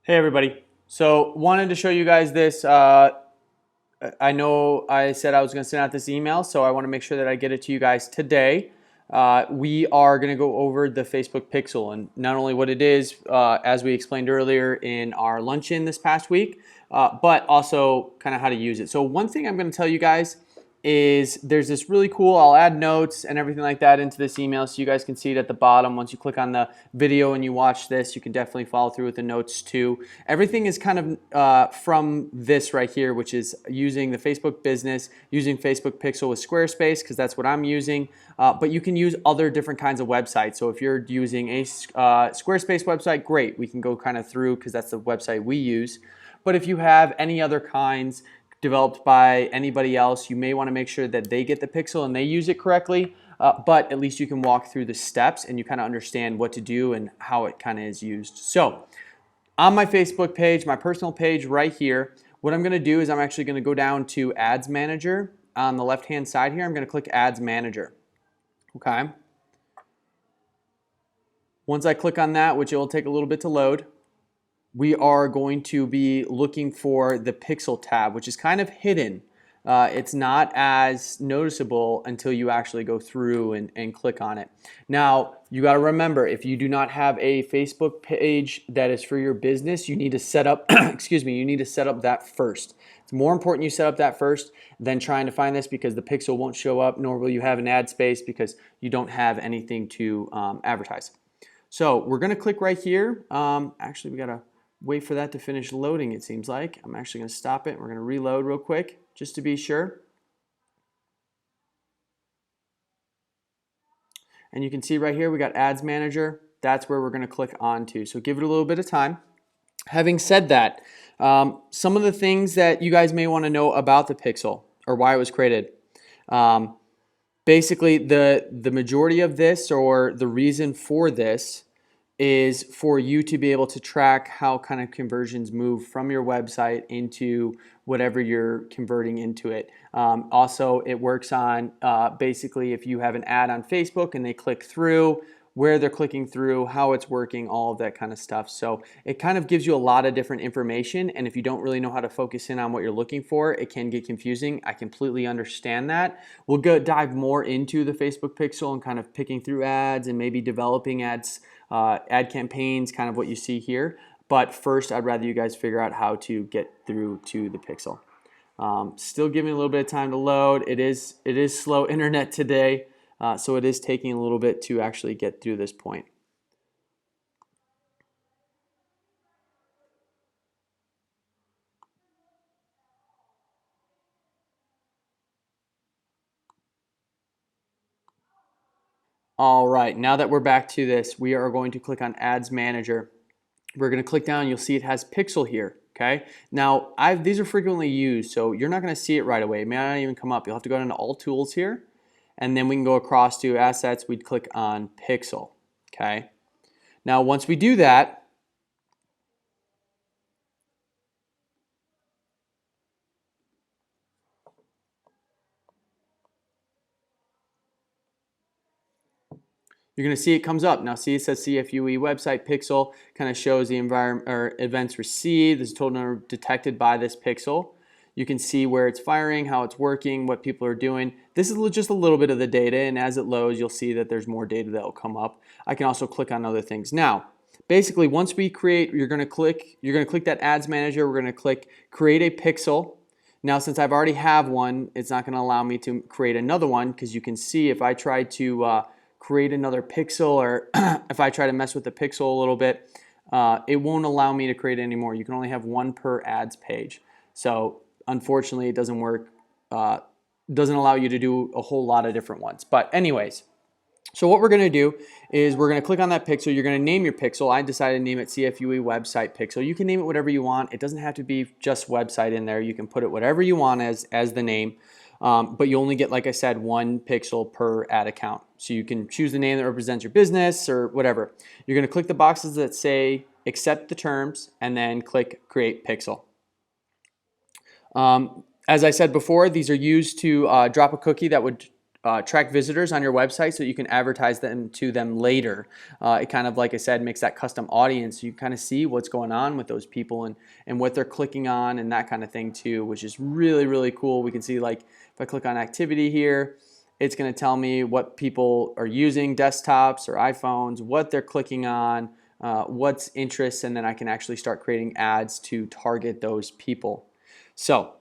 Hey everybody. So wanted to show you guys this. I know I said I was going to send out this email, so I want to make sure that I get it to you guys today. We are going to go over the Facebook Pixel and not only what it is, as we explained earlier in our luncheon this past week, but also kind of how to use it. So one thing I'm going to tell you guys is there's this really cool, I'll add notes and everything like that into this email so you guys can see it at the bottom. Once you click on the video and you watch this, you can definitely follow through with the notes too. Everything is kind of from this right here, which is using the Facebook Business, using Facebook Pixel with Squarespace, because that's what I'm using. But you can use other different kinds of websites. So if you're using a Squarespace website, great. We can go kind of through because that's the website we use. But if you have any other kinds developed by anybody else, you may want to make sure that they get the Pixel and they use it correctly. But at least you can walk through the steps and you kind of understand what to do and how it kind of is used. So on my Facebook page, my personal page right here, what I'm going to do is I'm actually going to go down to Ads Manager on the left-hand side here. I'm going to click Ads Manager. Okay. Once I click on that, which it will take a little bit to load, we are going to be looking for the Pixel tab, which is kind of hidden. It's not as noticeable until you actually go through and click on it. Now, you got to remember, if you do not have a Facebook page that is for your business, you need to set up, excuse me, you need to set up that first. It's more important you set up that first than trying to find this because the Pixel won't show up, nor will you have an ad space because you don't have anything to advertise. So we're going to click right here. Actually, we got to wait for that to finish loading, it seems like. I'm actually going to stop it. We're going to reload real quick just to be sure. And you can see right here we got Ads Manager. That's where we're going to click on to. So give it a little bit of time. Having said that, some of the things that you guys may want to know about the Pixel or why it was created. Basically, the majority of this, or the reason for this, is for you to be able to track how kind of conversions move from your website into whatever you're converting into it. Also, it works on basically if you have an ad on Facebook and they click through, where they're clicking through, how it's working, all of that kind of stuff. So it kind of gives you a lot of different information, and if you don't really know how to focus in on what you're looking for, it can get confusing. I completely understand that. We'll go dive more into the Facebook Pixel and kind of picking through ads and maybe developing ads, ad campaigns, kind of what you see here. But first, I'd rather you guys figure out how to get through to the Pixel. Still giving a little bit of time to load. It is slow internet today. So it is taking a little bit to actually get through this point. All right, now that we're back to this, we are going to click on Ads Manager. We're going to click down, you'll see it has Pixel here. Okay. Now, these are frequently used, so you're not going to see it right away. It may not even come up. You'll have to go into All Tools here, and then we can go across to Assets. We'd click on Pixel. Okay. Now, once we do that, you're going to see it comes up. Now see, it says CFUE website Pixel, kind of shows the environment or events received. This is total number detected by this Pixel. You can see where it's firing, how it's working, what people are doing. This is just a little bit of the data, and as it loads, you'll see that there's more data that will come up. I can also click on other things. Now, basically, once we create, you're going to click that Ads Manager. We're going to click Create a Pixel. Now, since I've already have one, it's not going to allow me to create another one because you can see if I try to create another pixel, or if I try to mess with the pixel a little bit, it won't allow me to create any more. You can only have one per ads page. So unfortunately, it doesn't work. Doesn't allow you to do a whole lot of different ones. But anyways, so what we're going to do is we're going to click on that pixel. You're going to name your pixel. I decided to name it CFUE website pixel. You can name it whatever you want. It doesn't have to be just website in there. You can put it whatever you want as the name. But you only get, like I said, one pixel per ad account. So you can choose the name that represents your business or whatever. You're going to click the boxes that say accept the terms and then click create pixel. As I said before, these are used to drop a cookie that would track visitors on your website so you can advertise them to them later. It kind of, like I said, makes that custom audience. You kind of see what's going on with those people and what they're clicking on and that kind of thing too, which is really, really cool. We can see, like, if I click on activity here, it's going to tell me what people are using, desktops or iPhones, what they're clicking on, what's interests, and then I can actually start creating ads to target those people. So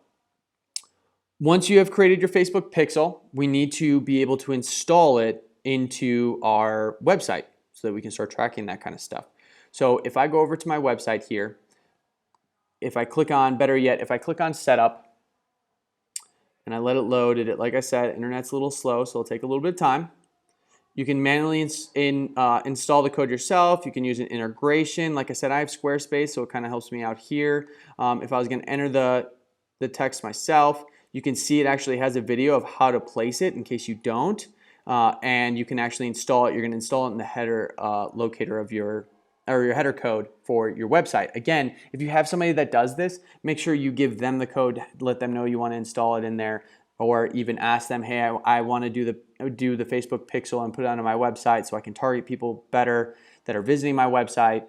once you have created your Facebook pixel, we need to be able to install it into our website so that we can start tracking that kind of stuff. So if I go over to my website here, if I click on, better yet, if I click on setup and I let it load, like I said, internet's a little slow, so it'll take a little bit of time. You can manually install the code yourself. You can use an integration. Like I said, I have Squarespace, so it kind of helps me out here. If I was going to enter the text myself, you can see it actually has a video of how to place it in case you don't. And you can actually install it. You're going to install it in the header locator of your header code for your website. Again, if you have somebody that does this, make sure you give them the code, let them know you want to install it in there, or even ask them, hey, I want to do the Facebook pixel and put it onto my website so I can target people better that are visiting my website.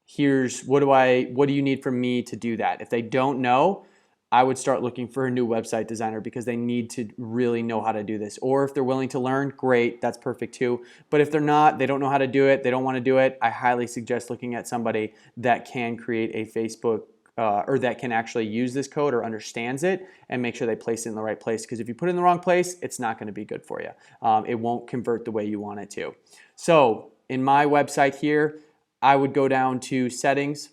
Here's what do you need from me to do that? If they don't know, I would start looking for a new website designer because they need to really know how to do this. Or if they're willing to learn, great, that's perfect too. But if they're not, they don't know how to do it, they don't want to do it, I highly suggest looking at somebody that can create a Facebook or that can actually use this code or understands it and make sure they place it in the right place. Because if you put it in the wrong place, it's not going to be good for you. It won't convert the way you want it to. So in my website here, I would go down to settings.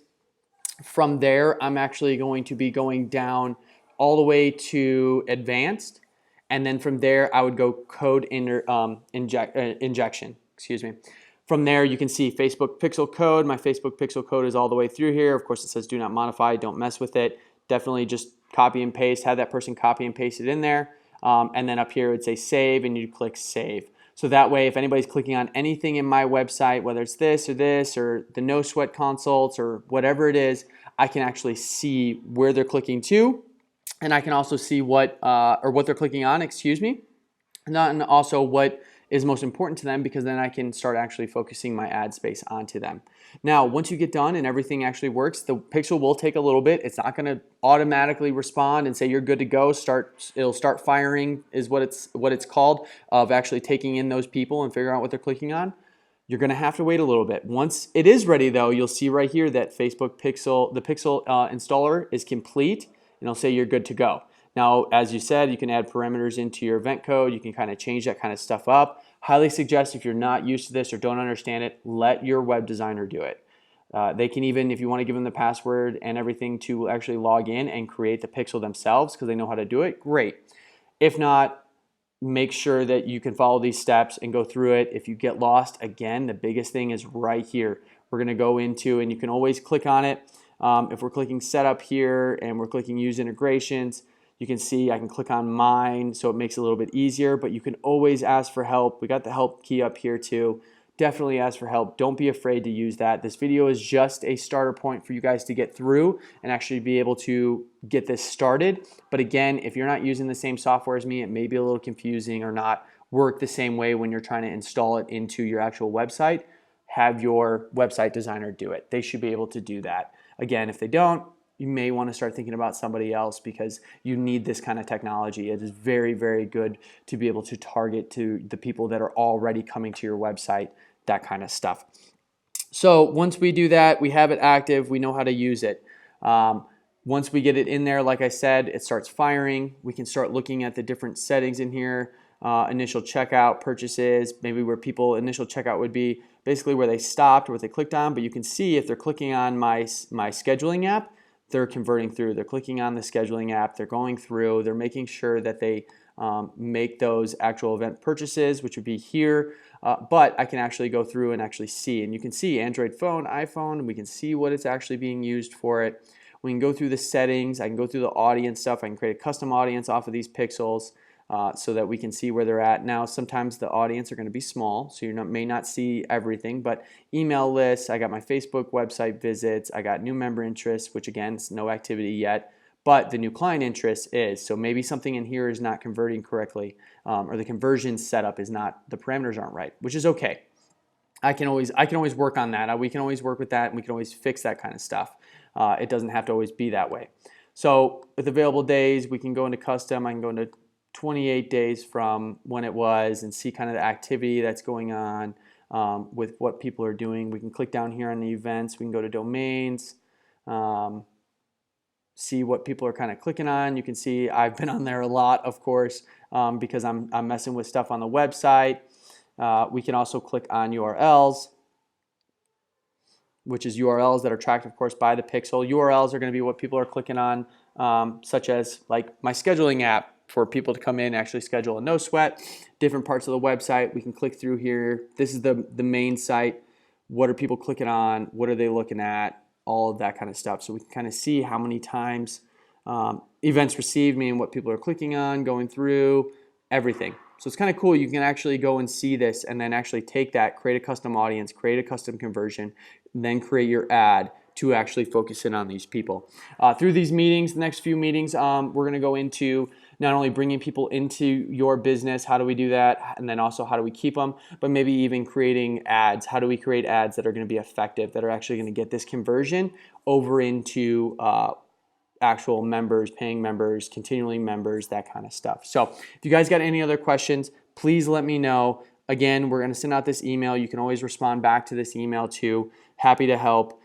From there, I'm actually going to be going down all the way to advanced, and then from there I would go code injection. Excuse me. From there, you can see Facebook pixel code. My Facebook pixel code is all the way through here. Of course, it says do not modify, don't mess with it. Definitely just copy and paste, have that person copy and paste it in there. And then up here it would say save, and you'd click save. So that way, if anybody's clicking on anything in my website, whether it's this or the no sweat consults or whatever it is, I can actually see where they're clicking to, and I can also see what they're clicking on, excuse me, and also what is most important to them, because then I can start actually focusing my ad space onto them. Now, once you get done and everything actually works, the pixel will take a little bit. It's not going to automatically respond and say you're good to go. It'll start firing is what it's called, of actually taking in those people and figuring out what they're clicking on. You're going to have to wait a little bit. Once it is ready, though, you'll see right here that the pixel installer is complete, and it'll say you're good to go. Now, as you said, you can add parameters into your event code. You can kind of change that kind of stuff up. Highly suggest, if you're not used to this or don't understand it, let your web designer do it. They can even, if you want to give them the password and everything to actually log in and create the pixel themselves because they know how to do it, great. If not, make sure that you can follow these steps and go through it. If you get lost, again, the biggest thing is right here. We're going to go into, and you can always click on it. If we're clicking setup here and we're clicking use integrations, you can see I can click on mine, so it makes it a little bit easier, but you can always ask for help. We got the help key up here too. Definitely ask for help. Don't be afraid to use that. This video is just a starter point for you guys to get through and actually be able to get this started. But again, if you're not using the same software as me, it may be a little confusing or not work the same way when you're trying to install it into your actual website. Have your website designer do it. They should be able to do that. Again, if they don't, you may want to start thinking about somebody else because you need this kind of technology. It is very, very good to be able to target to the people that are already coming to your website, that kind of stuff. So once we do that, we have it active, we know how to use it. Once we get it in there, like I said, it starts firing. We can start looking at the different settings in here. Initial checkout, purchases, maybe where initial checkout would be basically where they stopped or what they clicked on, but you can see if they're clicking on my scheduling app, they're converting through. They're clicking on the scheduling app, they're going through, they're making sure that they make those actual event purchases, which would be here, but I can actually go through and actually see, and you can see Android phone, iPhone, and we can see what it's actually being used for it. We can go through the settings, I can go through the audience stuff, I can create a custom audience off of these pixels, so that we can see where they're at. Now, sometimes the audience are going to be small, so you may not see everything, but email lists, I got my Facebook website visits, I got new member interests, which again, is no activity yet, but the new client interest is. So maybe something in here is not converting correctly, or the conversion setup is not, the parameters aren't right, which is okay. I can always work on that. We can always work with that, and we can always fix that kind of stuff. It doesn't have to always be that way. So with available days, we can go into custom. I can go into 28 days from when it was and see kind of the activity that's going on with what people are doing. We can click down here on the events. We can go to domains, see what people are kind of clicking on. You can see I've been on there a lot, of course, because I'm messing with stuff on the website. We can also click on URLs, which is URLs that are tracked, of course, by the pixel. URLs are going to be what people are clicking on, such as like my scheduling app for people to come in and actually schedule a no sweat. Different parts of the website, we can click through here. This is the main site. What are people clicking on? What are they looking at? All of that kind of stuff. So we can kind of see how many times events received, meaning what people are clicking on, going through, everything. So it's kind of cool. You can actually go and see this and then actually take that, create a custom audience, create a custom conversion, then create your ad to actually focus in on these people. Through these meetings, the next few meetings, we're going to go into not only bringing people into your business, how do we do that, and then also how do we keep them, but maybe even creating ads. How do we create ads that are going to be effective, that are actually going to get this conversion over into actual members, paying members, continuing members, that kind of stuff. So if you guys got any other questions, please let me know. Again, we're going to send out this email. You can always respond back to this email too. Happy to help.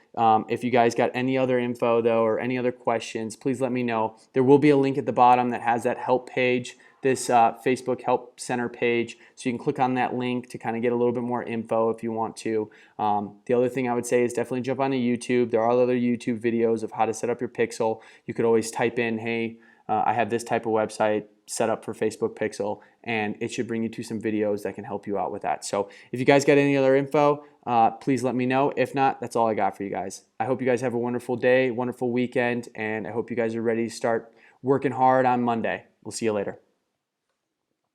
If you guys got any other info though, or any other questions, please let me know. There will be a link at the bottom that has that help page, this Facebook Help Center page. So you can click on that link to kind of get a little bit more info if you want to. The other thing I would say is definitely jump onto YouTube. There are other YouTube videos of how to set up your pixel. You could always type in, hey, I have this type of website set up for Facebook Pixel, and it should bring you to some videos that can help you out with that. So if you guys got any other info, please let me know. If not, that's all I got for you guys. I hope you guys have a wonderful day, wonderful weekend, and I hope you guys are ready to start working hard on Monday. We'll see you later.